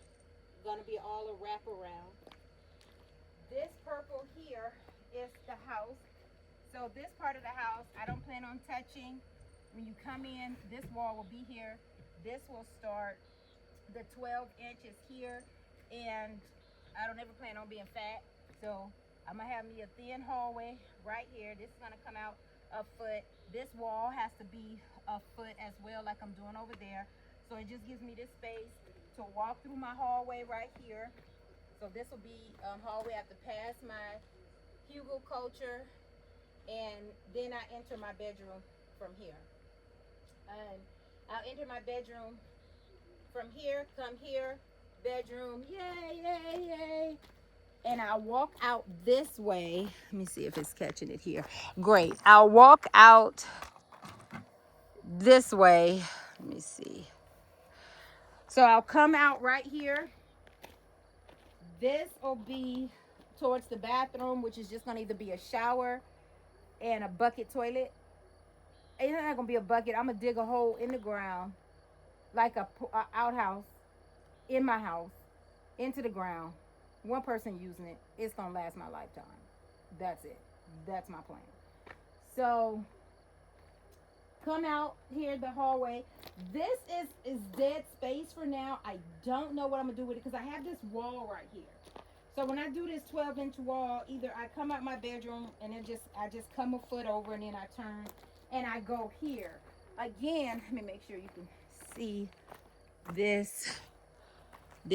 going to be all a wraparound. This purple here is the house. So this part of the house, I don't plan on touching. When you come in, this wall will be here. This will start the 12 inches here. And I don't ever plan on being fat. So I'm gonna have me a thin hallway right here. This is gonna come out a foot. This wall has to be a foot as well, like I'm doing over there. So it just gives me this space to walk through my hallway right here. So this will be hallway. I have to pass my hugelkultur, and then I enter my bedroom from here. And I'll enter my bedroom from here, come here, bedroom, yay, yay, yay. And I'll walk out this way. Let me see if it's catching it here. Great. I'll walk out this way. Let me see. So I'll come out right here. This will be towards the bathroom, which is just going to either be a shower and a bucket toilet. It's not going to be a bucket. I'm going to dig a hole in the ground, like a outhouse in my house, into the ground. One person using it, it's gonna last my lifetime. That's it. That's my plan. So come out here the hallway. This is dead space for now. I don't know what I'm gonna do with it because I have this wall right here. So when I do this 12-inch wall, either I come out my bedroom and I just come a foot over and then I turn and I go here. Again, let me make sure you can see this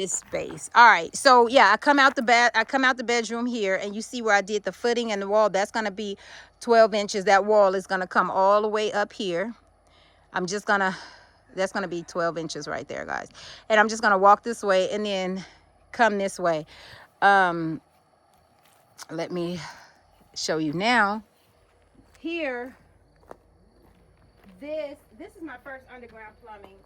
space. All right, so yeah, I come out the bedroom here, and you see where I did the footing and the wall. That's gonna be 12 inches. That wall is gonna come all the way up here. That's gonna be 12 inches right there, guys. And I'm just gonna walk this way and then come this way. Let me show you now. Here, this is my first underground plumbing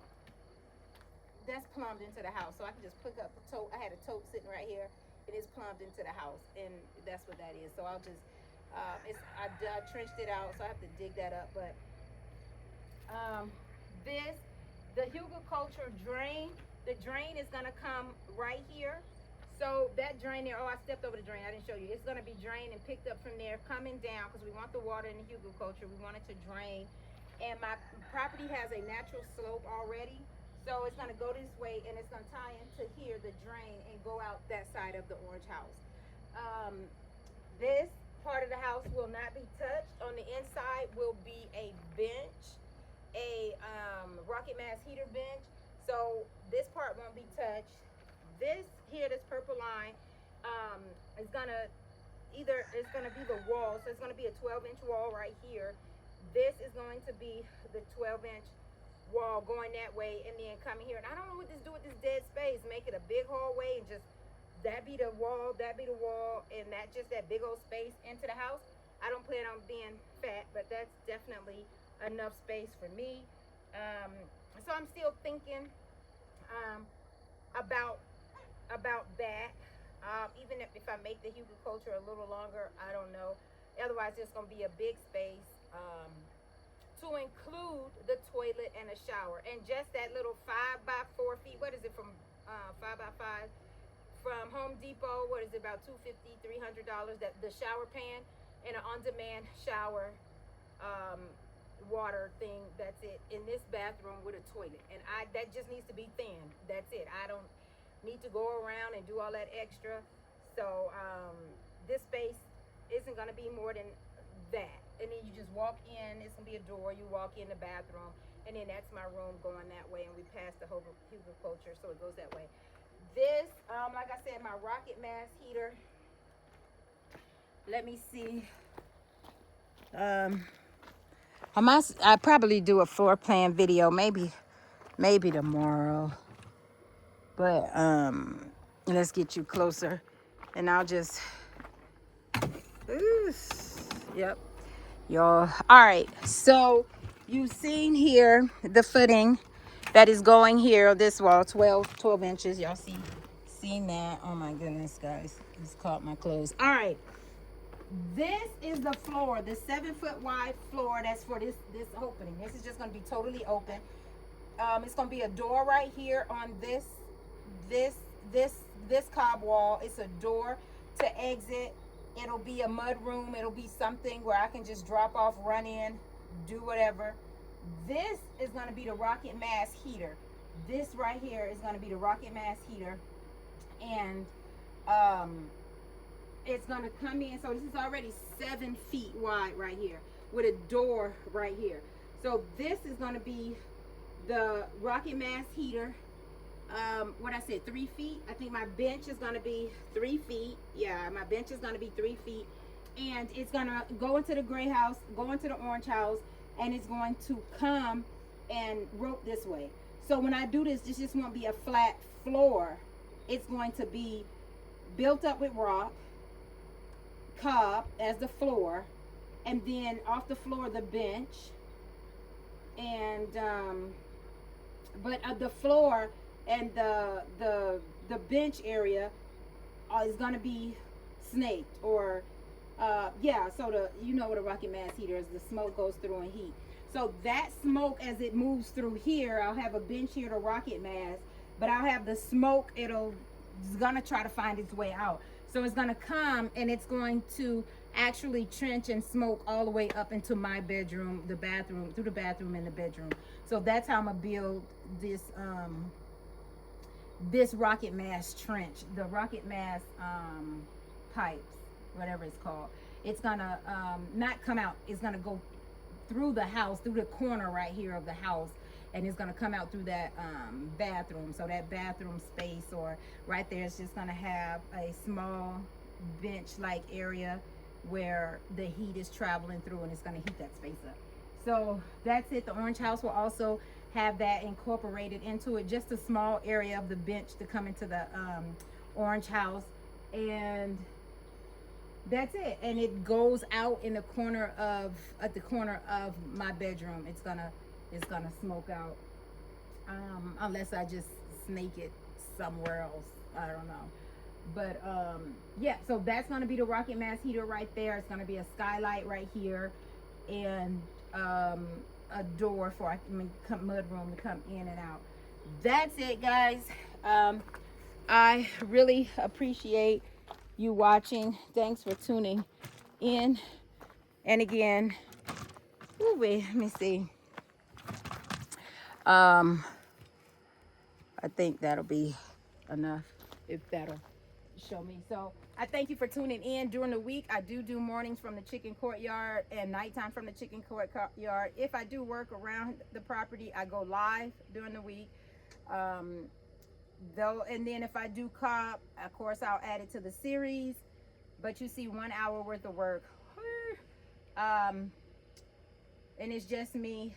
that's plumbed into the house. So I can just pick up the tote. I had a tote sitting right here. It is plumbed into the house, and that's what that is. So I'll just, I trenched it out, so I have to dig that up. But the Hugelkultur drain, the drain is gonna come right here. So that drain there, oh, I stepped over the drain. I didn't show you. It's gonna be drained and picked up from there, coming down, because we want the water in the Hugelkultur. We want it to drain. And my property has a natural slope already. So it's gonna go this way and it's gonna tie into here, the drain, and go out that side of the orange house. This part of the house will not be touched. On the inside will be a bench, a rocket mass heater bench. So this part won't be touched. This here, this purple line, is gonna it's gonna be the wall. So it's gonna be a 12-inch wall right here. This is going to be the 12-inch wall going that way and then coming here. And I don't know what this do with this dead space. Make it a big hallway and just that be the wall, and that just that big old space into the house. I don't plan on being fat, but that's definitely enough space for me. So I'm still thinking about that. Even if I make the Hugelkultur a little longer, I don't know. Otherwise, it's gonna be a big space. To include the toilet and a shower, and just that little 5 by 4 feet. What is it from 5 by 5 from Home Depot? What is it, about $250, $300? That the shower pan and an on-demand shower water thing. That's it in this bathroom with a toilet, and that just needs to be thin. That's it. I don't need to go around and do all that extra. So this space isn't going to be more than that. And then you just walk in, it's gonna be a door, you walk in the bathroom, and then that's my room going that way, and we pass the Hugelkultur, so it goes that way. This, like I said, my rocket mass heater. Let me see. I probably do a floor plan video, maybe tomorrow. But let's get you closer, and I'll just. Yep. Y'all, all right, so you've seen here the footing that is going here, this wall, 12 inches. Y'all seen that? Oh my goodness, guys, it's caught my clothes. All right, this is the floor, the 7-foot wide floor. That's for this opening. This is just going to be totally open. It's going to be a door right here on this cob wall. It's a door to exit. It'll be a mud room. It'll be something where I can just drop off, run in, do whatever. This is going to be the rocket mass heater. This right here is going to be the rocket mass heater. And it's going to come in. So this is already 7 feet wide right here with a door right here. So this is going to be the rocket mass heater. What I said, 3 feet. I think my bench is going to be 3 feet. Yeah, my bench is going to be 3 feet. And it's going to go into the gray house, go into the orange house, and it's going to come and rope this way. So when I do this just won't be a flat floor. It's going to be built up with rock, cob as the floor, and then off the floor the bench. And but the floor and the bench area is going to be snaked, or yeah, so you know what a rocket mass heater is. The smoke goes through and heat. So that smoke, as it moves through here, I'll have a bench here to rocket mass, but I'll have the smoke, it's gonna try to find its way out. So it's gonna come and it's going to actually trench and smoke all the way up into my bedroom, the bathroom, through the bathroom and the bedroom. So that's how I'm gonna build this this rocket mass trench, the rocket mass pipes, whatever it's called. It's gonna not come out, it's gonna go through the house, through the corner right here of the house, and it's gonna come out through that bathroom. So that bathroom space, or right there, it's just gonna have a small bench like area where the heat is traveling through, and it's gonna heat that space up. So that's it. The orange house will also have that incorporated into it, just a small area of the bench to come into the orange house. And that's it. And it goes out in the corner of, at the corner of my bedroom. It's gonna smoke out, unless I just snake it somewhere else, I don't know. But yeah, so that's gonna be the rocket mass heater right there. It's gonna be a skylight right here, and a door for mud room to come in and out. That's it, guys. I really appreciate you watching. Thanks for tuning in. And again, wait, let me see. I think that'll be enough, if that'll show me. So I thank you for tuning in. During the week, I do mornings from the chicken courtyard and nighttime from the chicken courtyard. If I do work around the property, I go live during the week. Though, and then if I do Cob, of course I'll add it to the series. But you see 1 hour worth of work, and it's just me.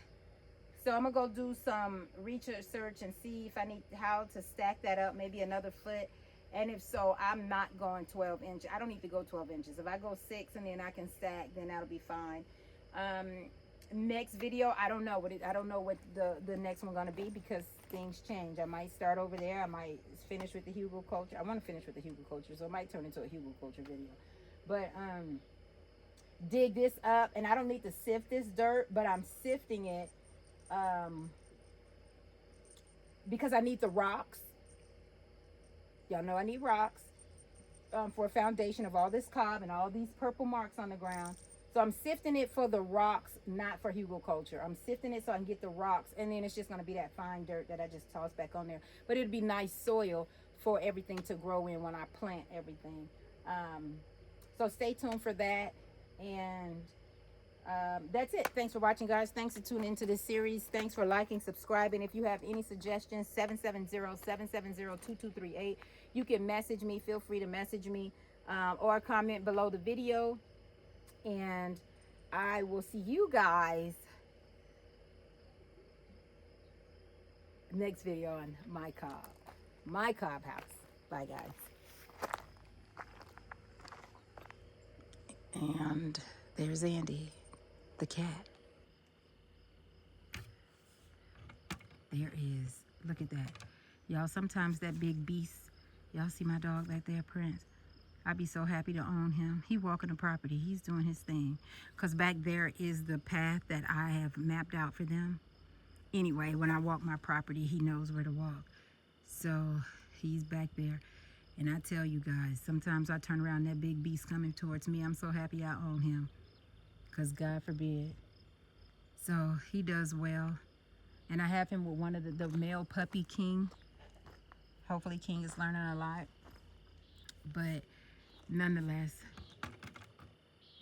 So I'm gonna go do some research and see if I need how to stack that up, maybe another foot. And if so, I'm not going 12 inches. I don't need to go 12 inches. If I go 6 and then I can stack, then that'll be fine. Next video, I don't know what the next one gonna be, because things change. I might start over there. I might finish with the Hugo culture. I want to finish with the Hugo culture, so it might turn into a Hugo culture video. But dig this up, and I don't need to sift this dirt, but I'm sifting it because I need the rocks. Y'all know I need rocks for a foundation of all this cob and all these purple marks on the ground. So I'm sifting it for the rocks, not for Hugo culture. I'm sifting it so I can get the rocks, and then it's just going to be that fine dirt that I just toss back on there. But it'd be nice soil for everything to grow in when I plant everything. So stay tuned for that. And that's it. Thanks for watching, guys. Thanks for tuning into this series. Thanks for liking, subscribing. If you have any suggestions, 770-770-2238. You can message me. Feel free to message me or comment below the video. And I will see you guys next video on my cob house. Bye, guys. And there's Andy, the cat. There is, look at that. Y'all, sometimes that big beast, y'all see my dog back there, Prince? I'd be so happy to own him. He walking the property. He's doing his thing. Because back there is the path that I have mapped out for them. Anyway, when I walk my property, he knows where to walk. So he's back there. And I tell you guys, sometimes I turn around, that big beast coming towards me. I'm so happy I own him. Because God forbid. So he does well. And I have him with one of the male puppy, King. Hopefully King is learning a lot. But nonetheless,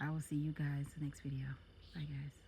I will see you guys in the next video. Bye, guys.